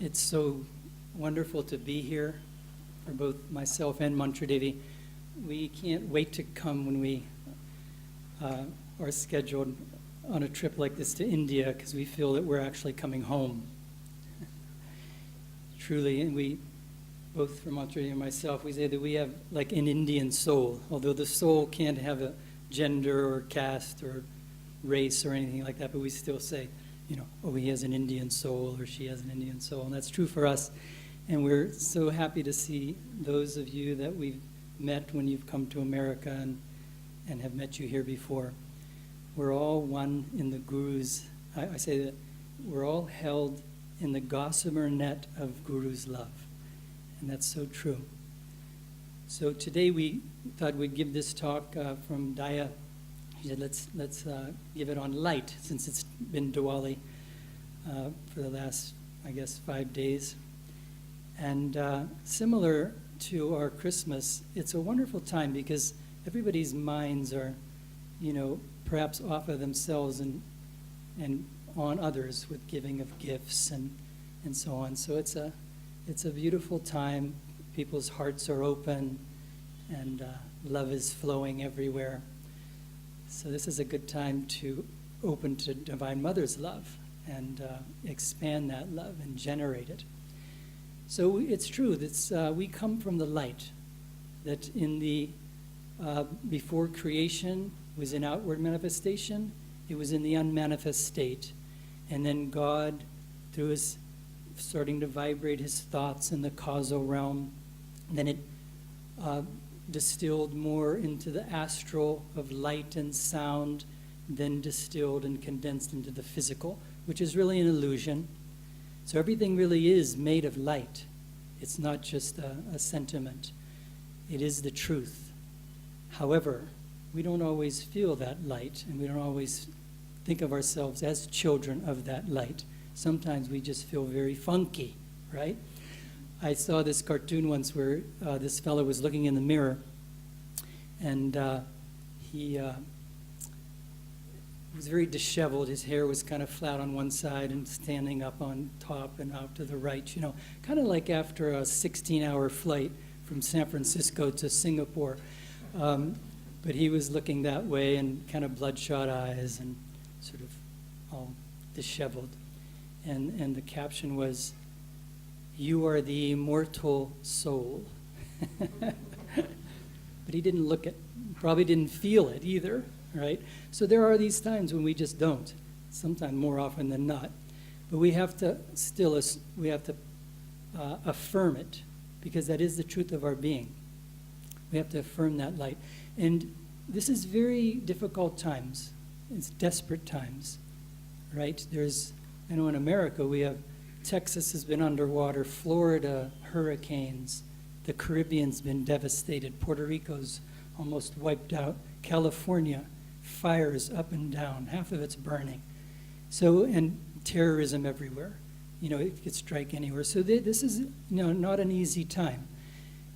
It's so wonderful to be here for both myself and Mantradevi. We can't wait to come when we are scheduled on a trip like this to India, because we feel that we're actually coming home. Truly, and we, both for Mantradevi and myself, we say that we have like an Indian soul, although the soul can't have a gender or caste or race or anything like that, but we still say, oh, he has an Indian soul or she has an Indian soul, and that's true for us. And we're so happy to see those of you that we've met when you've come to America and have met you here before. We're all one in the Guru's, I say that we're all held in the gossamer net of Guru's love. And that's so true. So today we thought we'd give this talk from Daya. He said, let's give it on light, since it's been Diwali for the last, 5 days. And similar to our Christmas, it's a wonderful time because everybody's minds are, perhaps off of themselves and on others with giving of gifts and so on. So it's a beautiful time. People's hearts are open and love is flowing everywhere. So this is a good time to open to Divine Mother's love and expand that love and generate it. So it's true that we come from the light, that in the before creation was in outward manifestation, it was in the unmanifest state. And then God, through his starting to vibrate his thoughts in the causal realm, then it distilled more into the astral of light and sound, then distilled and condensed into the physical, which is really an illusion. So everything really is made of light. It's not just a sentiment. It is the truth. However, we don't always feel that light, and we don't always think of ourselves as children of that light. Sometimes we just feel very funky, right? I saw this cartoon once where this fellow was looking in the mirror, and he was very disheveled. His hair was kind of flat on one side and standing up on top and out to the right, kind of like after a 16-hour flight from San Francisco to Singapore. But he was looking that way and kind of bloodshot eyes and sort of all disheveled. And the caption was, "You are the immortal soul." But he didn't look at, probably didn't feel it either, right? So there are these times when we just don't, sometimes more often than not. But we have to affirm it, because that is the truth of our being. We have to affirm that light. And this is very difficult times. It's desperate times, right? I know in America we have, Texas has been underwater, Florida, hurricanes, the Caribbean's been devastated, Puerto Rico's almost wiped out, California, fires up and down, half of it's burning. So, and terrorism everywhere. It could strike anywhere. So this is not an easy time.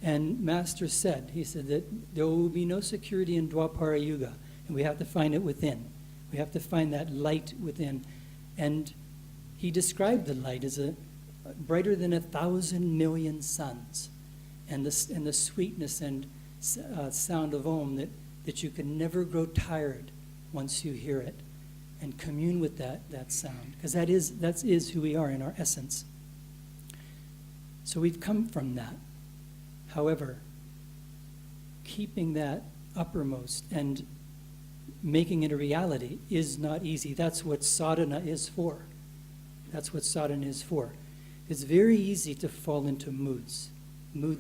And Master said, he said that there will be no security in Dwapara Yuga, and we have to find it within. We have to find that light within. And he described the light as brighter than 1,000 million suns, and the sweetness and sound of Om that you can never grow tired once you hear it, and commune with that sound, because that is who we are in our essence. So we've come from that. However, keeping that uppermost and making it a reality is not easy. That's what sadhana is for. That's what sadhana is for. It's very easy to fall into moods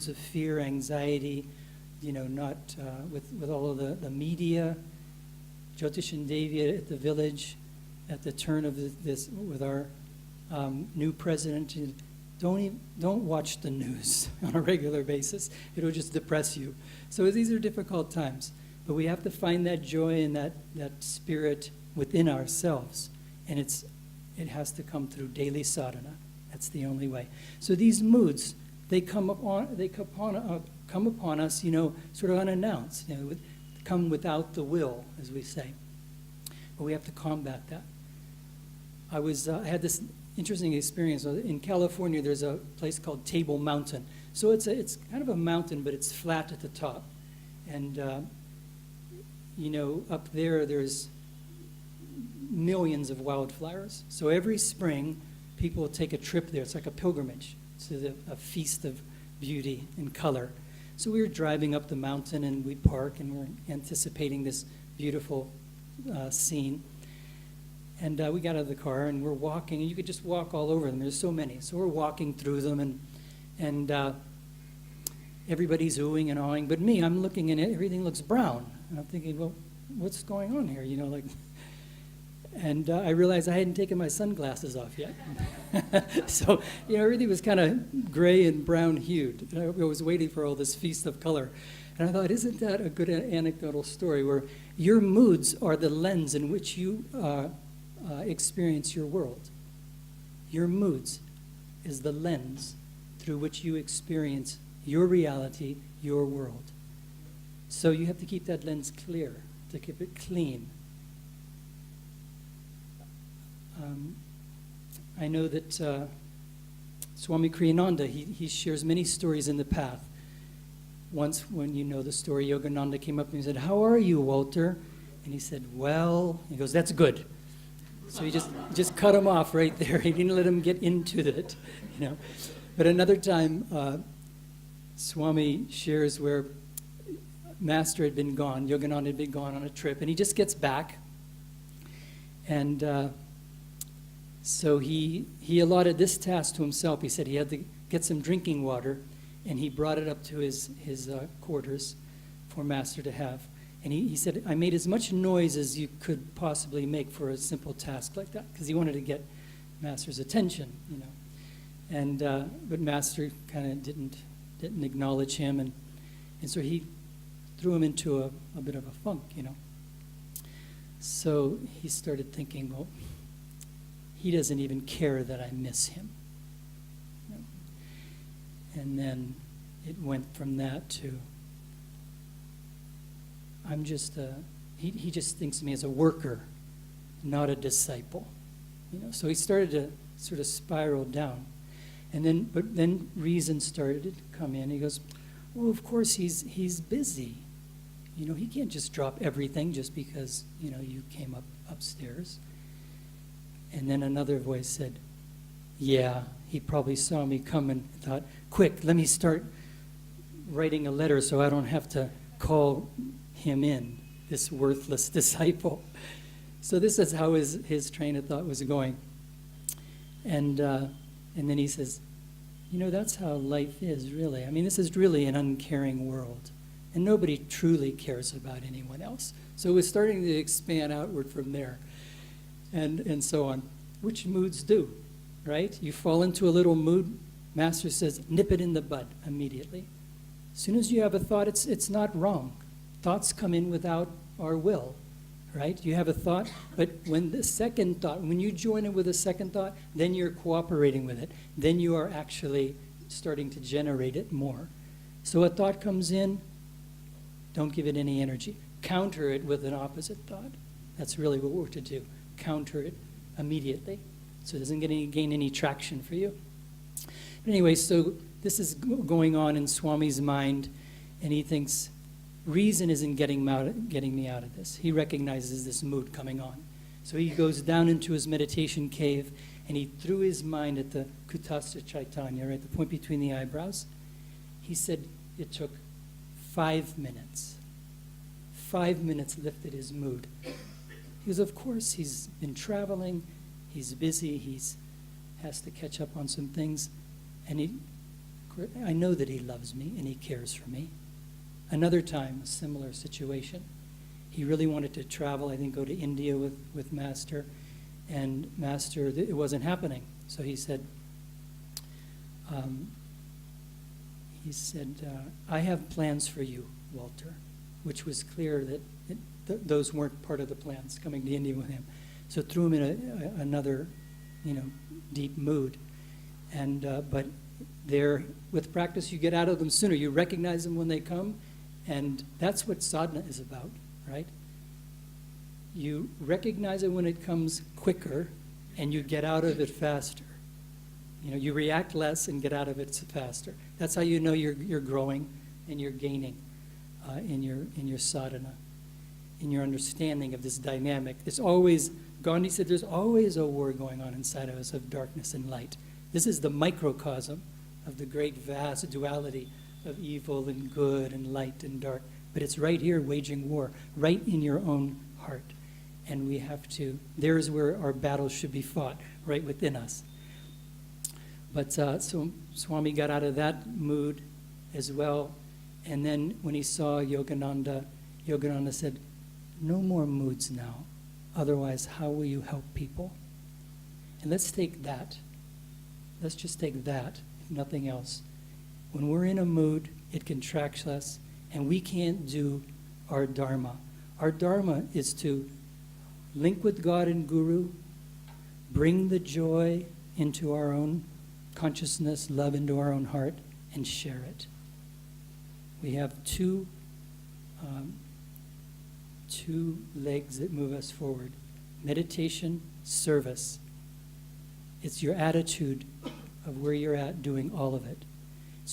of fear, anxiety, not with all of the media. Jyotish and Devi at the village, at the turn of this with our new president, don't watch the news on a regular basis. It'll just depress you. So these are difficult times, but we have to find that joy and that spirit within ourselves, and it has to come through daily sadhana. That's the only way. So these moods, they come upon us, sort of unannounced, come without the will, as we say. But we have to combat that. I had this interesting experience. In California, there's a place called Table Mountain. So it's kind of a mountain, but it's flat at the top. And, up there's millions of wildflowers. So every spring, people take a trip there. It's like a pilgrimage. It's a feast of beauty and color. So we were driving up the mountain, and we park, and we're anticipating this beautiful scene. And we got out of the car, and we're walking, and you could just walk all over them. There's so many. So we're walking through them, and everybody's oohing and awing. But me, I'm looking, and everything looks brown. And I'm thinking, well, what's going on here? And I realized I hadn't taken my sunglasses off yet. So, everything was kind of gray and brown hued. And I was waiting for all this feast of color. And I thought, isn't that a good anecdotal story where your moods are the lens in which you experience your world? Your moods is the lens through which you experience your reality, your world. So you have to keep that lens clear, to keep it clean. I know that Swami Kriyananda, he shares many stories in the path. Once, when you know the story, Yogananda came up and he said, "How are you, Walter?" And he said, "Well," he goes, "That's good." So he just cut him off right there. He didn't let him get into it, But another time, Swami shares where Master had been gone, Yogananda had been gone on a trip, and he just gets back. And so he allotted this task to himself. He said he had to get some drinking water, and he brought it up to his quarters for Master to have. And he said, "I made as much noise as you could possibly make for a simple task like that," because he wanted to get Master's attention, And but Master kind of didn't acknowledge him, and so he threw him into a bit of a funk, So he started thinking, well, he doesn't even care that I miss him. And then it went from that to, he just thinks of me as a worker, not a disciple. So he started to sort of spiral down. But then reason started to come in. He goes, well, of course he's busy. He can't just drop everything just because, you came upstairs. And then another voice said, yeah, he probably saw me come and thought, quick, let me start writing a letter so I don't have to call him in, this worthless disciple. So this is how his train of thought was going. And then he says, that's how life is, really. I mean, this is really an uncaring world. And nobody truly cares about anyone else. So it was starting to expand outward from there. And so on, which moods do, right? You fall into a little mood, Master says, nip it in the bud immediately. As soon as you have a thought, it's not wrong. Thoughts come in without our will, right? You have a thought, but when you join it with a second thought, then you're cooperating with it. Then you are actually starting to generate it more. So a thought comes in, don't give it any energy. Counter it with an opposite thought. That's really what we're to do. Counter it immediately so it doesn't gain any traction for you. But anyway, so this is going on in Swami's mind, and he thinks, reason isn't getting me out of this. He recognizes this mood coming on. So he goes down into his meditation cave, and he threw his mind at the Kutastha Chaitanya, right, the point between the eyebrows. He said it took 5 minutes. 5 minutes lifted his mood. Because of course he's been traveling, he's busy, has to catch up on some things, and I know that he loves me and he cares for me. Another time, a similar situation. He really wanted to travel, I think go to India with Master, and Master, it wasn't happening. So he said, I have plans for you, Walter, which was clear that those weren't part of the plans, coming to India with him. So it threw him in another, deep mood. But there, with practice, you get out of them sooner. You recognize them when they come, and that's what sadhana is about, right? You recognize it when it comes quicker, and you get out of it faster. You react less and get out of it faster. That's how you know you're growing and you're gaining in your sadhana, in your understanding of this dynamic. There's always, Gandhi said, there's always a war going on inside of us of darkness and light. This is the microcosm of the great vast duality of evil and good and light and dark. But it's right here waging war, right in your own heart. And we have to, there's where our battles should be fought, right within us. But so Swami got out of that mood as well. And then when he saw Yogananda, Yogananda said, no more moods now. Otherwise, how will you help people? And let's take that. Let's just take that, if nothing else. When we're in a mood, it contracts us, and we can't do our dharma. Our dharma is to link with God and Guru, bring the joy into our own consciousness, love into our own heart, and share it. We have two legs that move us forward. Meditation, service. It's your attitude of where you're at doing all of it.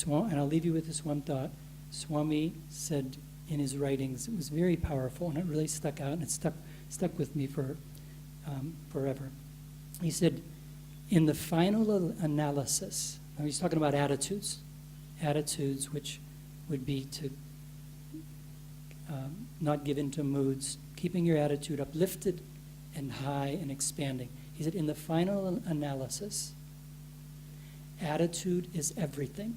And I'll leave you with this one thought. Swami said in his writings, it was very powerful, and it really stuck out, and it stuck with me for forever. He said, in the final analysis, now he's talking about attitudes which would be to not give in to moods, keeping your attitude uplifted and high and expanding. He said, in the final analysis, attitude is everything.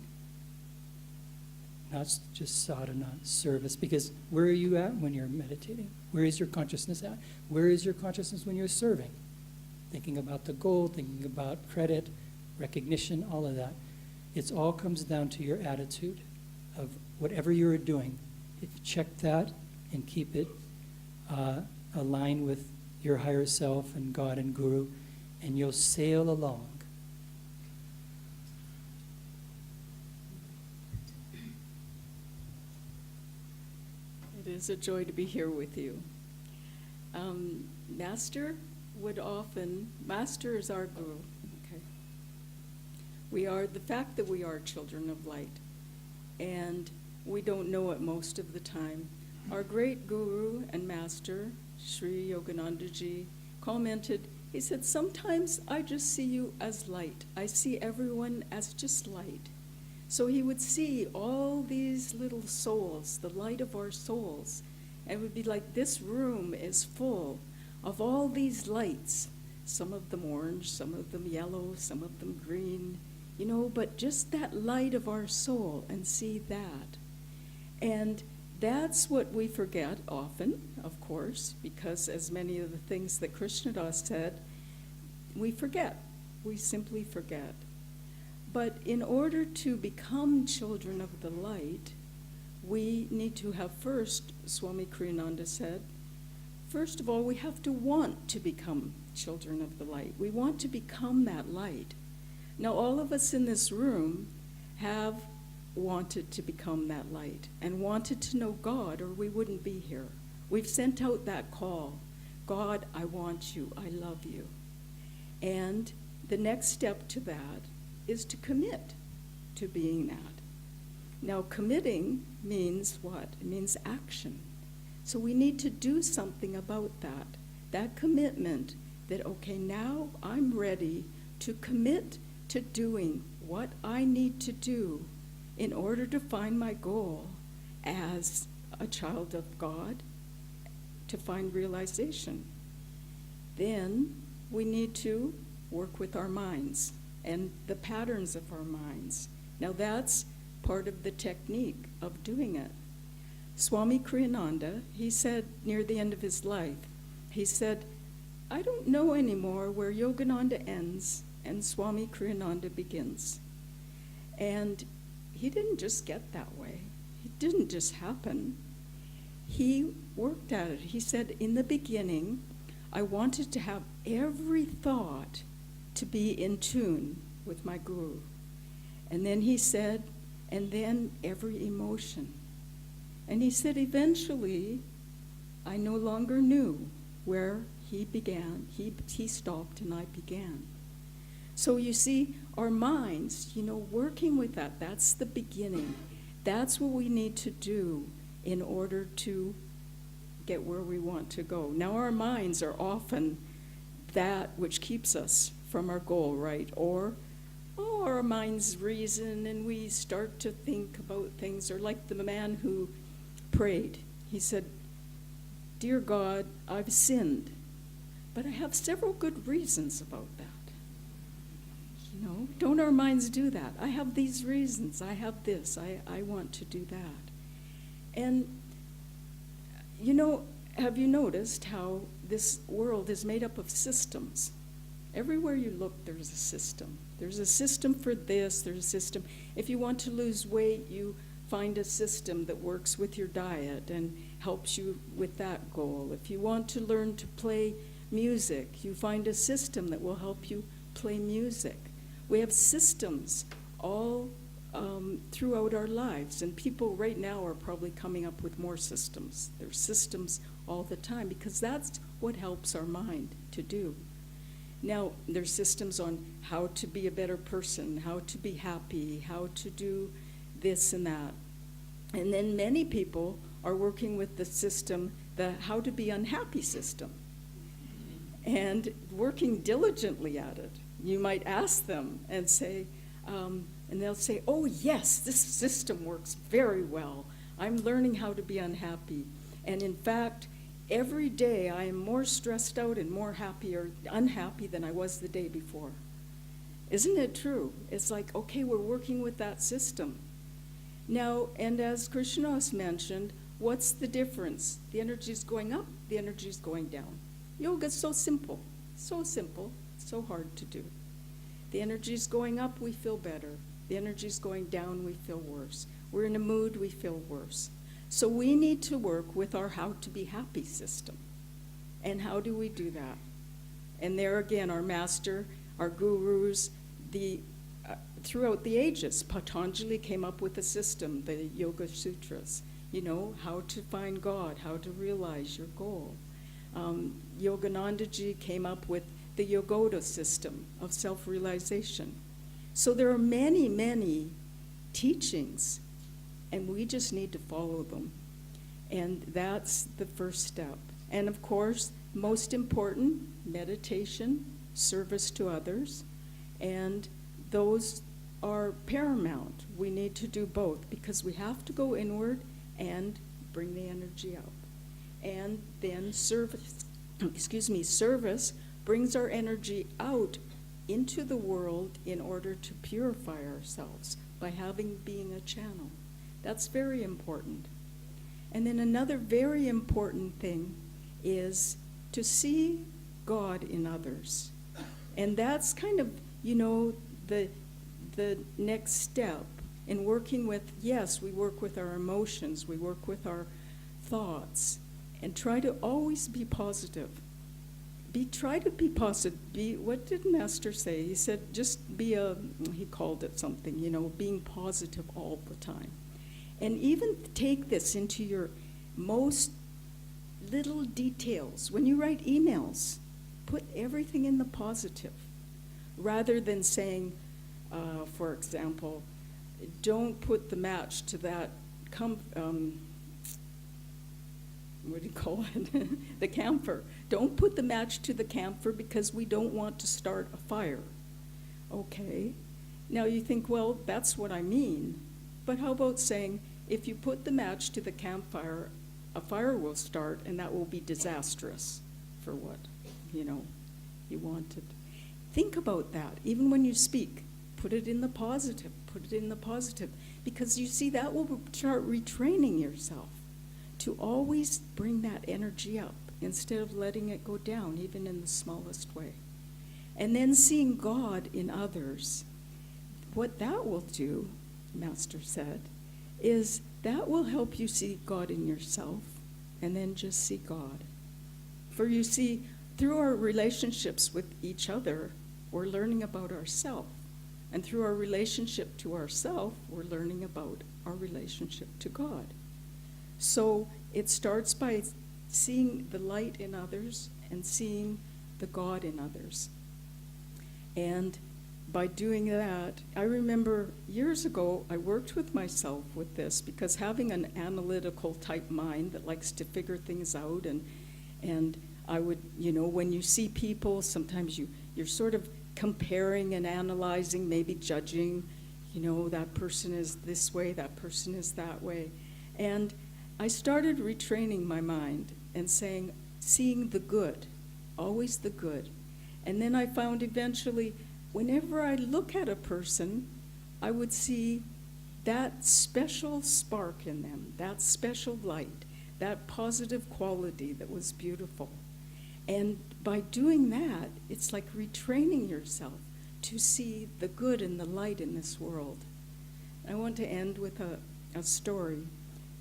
Not just sadhana, service. Because where are you at when you're meditating? Where is your consciousness at? Where is your consciousness when you're serving? Thinking about the goal, thinking about credit, recognition, all of that. It all comes down to your attitude of whatever you're doing. If you check that and keep it aligned with your higher self and God and Guru, and you'll sail along. It is a joy to be here with you. Master is our Guru. Okay. The fact that we are children of light, and we don't know it most of the time. Our great Guru and Master, Sri Yoganandaji, commented, he said, sometimes I just see you as light. I see everyone as just light. So he would see all these little souls, the light of our souls, and it would be like this room is full of all these lights, some of them orange, some of them yellow, some of them green, but just that light of our soul, and see that. And that's what we forget often, of course, because as many of the things that Krishnadas said, we forget. We simply forget. But in order to become children of the light, we need to have first, Swami Kriyananda said, first of all, we have to want to become children of the light. We want to become that light. Now, all of us in this room have wanted to become that light and wanted to know God, or we wouldn't be here. We've sent out that call, God, I want you, I love you. And the next step to that is to commit to being that. Now, committing means what? It means action. So we need to do something about that. That commitment that, okay, now I'm ready to commit to doing what I need to do in order to find my goal as a child of God, to find realization. Then we need to work with our minds and the patterns of our minds. Now that's part of the technique of doing it. Swami Kriyananda, he said near the end of his life, he said, I don't know anymore where Yogananda ends and Swami Kriyananda begins. And he didn't just get that way. It didn't just happen. He worked at it. He said, in the beginning, I wanted to have every thought to be in tune with my Guru. And then he said, and then every emotion. And he said, eventually, I no longer knew where he began. He stopped and I began. So you see, our minds, working with that, that's the beginning. That's what we need to do in order to get where we want to go. Now, our minds are often that which keeps us from our goal, right? Or our minds reason and we start to think about things, or like the man who prayed. He said, "Dear God, I've sinned, but I have several good reasons about that." Don't our minds do that? I have these reasons, I have this, I want to do that. And, have you noticed how this world is made up of systems? Everywhere you look, there's a system. There's a system for this, there's a system. If you want to lose weight, you find a system that works with your diet and helps you with that goal. If you want to learn to play music, you find a system that will help you play music. We have systems all throughout our lives, and people right now are probably coming up with more systems. There's systems all the time because that's what helps our mind to do. Now, there's systems on how to be a better person, how to be happy, how to do this and that. And then many people are working with the system, the how to be unhappy system, and working diligently at it. You might ask them and say, and they'll say, "Oh yes, this system works very well. I'm learning how to be unhappy. And in fact, every day I am more stressed out and more happy or unhappy than I was the day before." Isn't it true? It's like, okay, we're working with that system. Now, and as Krishnadas mentioned, what's the difference? The energy is going up, the energy is going down. Yoga is so simple, so hard to do. The energy is going up, we feel better. The energy is going down, we feel worse. We're in a mood, we feel worse. So we need to work with our how to be happy system. And how do we do that? And there again, our master, our gurus, throughout the ages, Patanjali came up with a system, the Yoga Sutras, how to find God, how to realize your goal. Yoganandaji came up with the Yogoda system of self-realization. So there are many, many teachings, and we just need to follow them. And that's the first step. And of course, most important, meditation, service to others, and those are paramount. We need to do both because we have to go inward and bring the energy out. And then service brings our energy out into the world in order to purify ourselves by being a channel. That's very important. And then another very important thing is to see God in others. And that's kind of, the next step in working with, yes, we work with our emotions, we work with our thoughts, and try to always be positive. Try to be positive. What did Master say? He said, just he called it something, being positive all the time. And even take this into your most little details. When you write emails, put everything in the positive, rather than saying, for example, don't put the match to that, what do you call it? The camphor. Don't put the match to the camphor because we don't want to start a fire. Okay. Now you think, well, that's what I mean. But how about saying, if you put the match to the campfire, a fire will start and that will be disastrous for what, you wanted. Think about that. Even when you speak, put it in the positive. Put it in the positive. Because you see, that will start retraining yourself to always bring that energy up instead of letting it go down, even in the smallest way. And then seeing God in others. What that will do, Master said, is that will help you see God in yourself and then just see God. For you see, through our relationships with each other, we're learning about ourselves. And through our relationship to ourselves, we're learning about our relationship to God. So it starts by seeing the light in others and seeing the God in others. And by doing that, I remember years ago, I worked with myself with this, because having an analytical type mind that likes to figure things out, and I would, when you see people, sometimes you're sort of comparing and analyzing, maybe judging, that person is this way, that person is that way. And I started retraining my mind and seeing the good, always the good. And then I found eventually, whenever I look at a person, I would see that special spark in them, that special light, that positive quality that was beautiful. And by doing that, it's like retraining yourself to see the good and the light in this world. I want to end with a story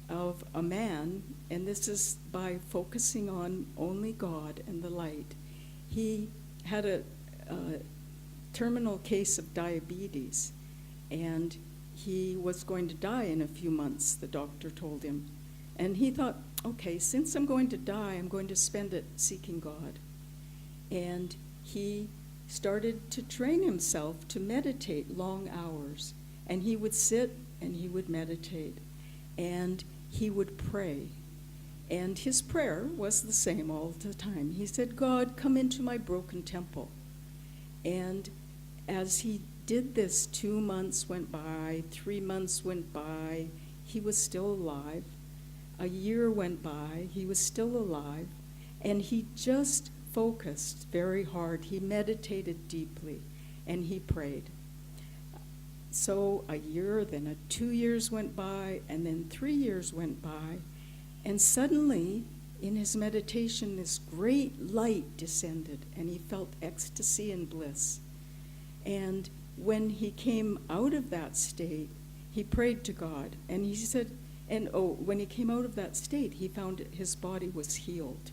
of a man, and this is by focusing on only God and the light. He had a terminal case of diabetes, and he was going to die in a few months, the doctor told him. And he thought, okay, since I'm going to die, I'm going to spend it seeking God. And he started to train himself to meditate long hours. And he would sit and he would meditate. And he would pray. And his prayer was the same all the time. He said, God, come into my broken temple. And as he did this, 2 months went by, 3 months went by, he was still alive. A year went by, he was still alive, and he just focused very hard. He meditated deeply, and he prayed. So a year, then 2 years went by, and then 3 years went by, and suddenly, in his meditation, this great light descended, and he felt ecstasy and bliss. And when he came out of that state, he prayed to God, and he said, when he came out of that state, he found his body was healed.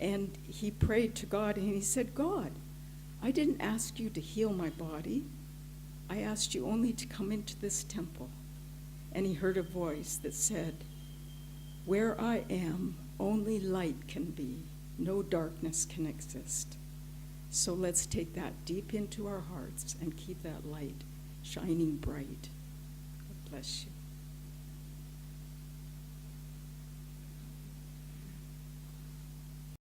And he prayed to God, and he said, God, I didn't ask you to heal my body. I asked you only to come into this temple. And he heard a voice that said, where I am, only light can be. No darkness can exist. So let's take that deep into our hearts and keep that light shining bright. God bless you.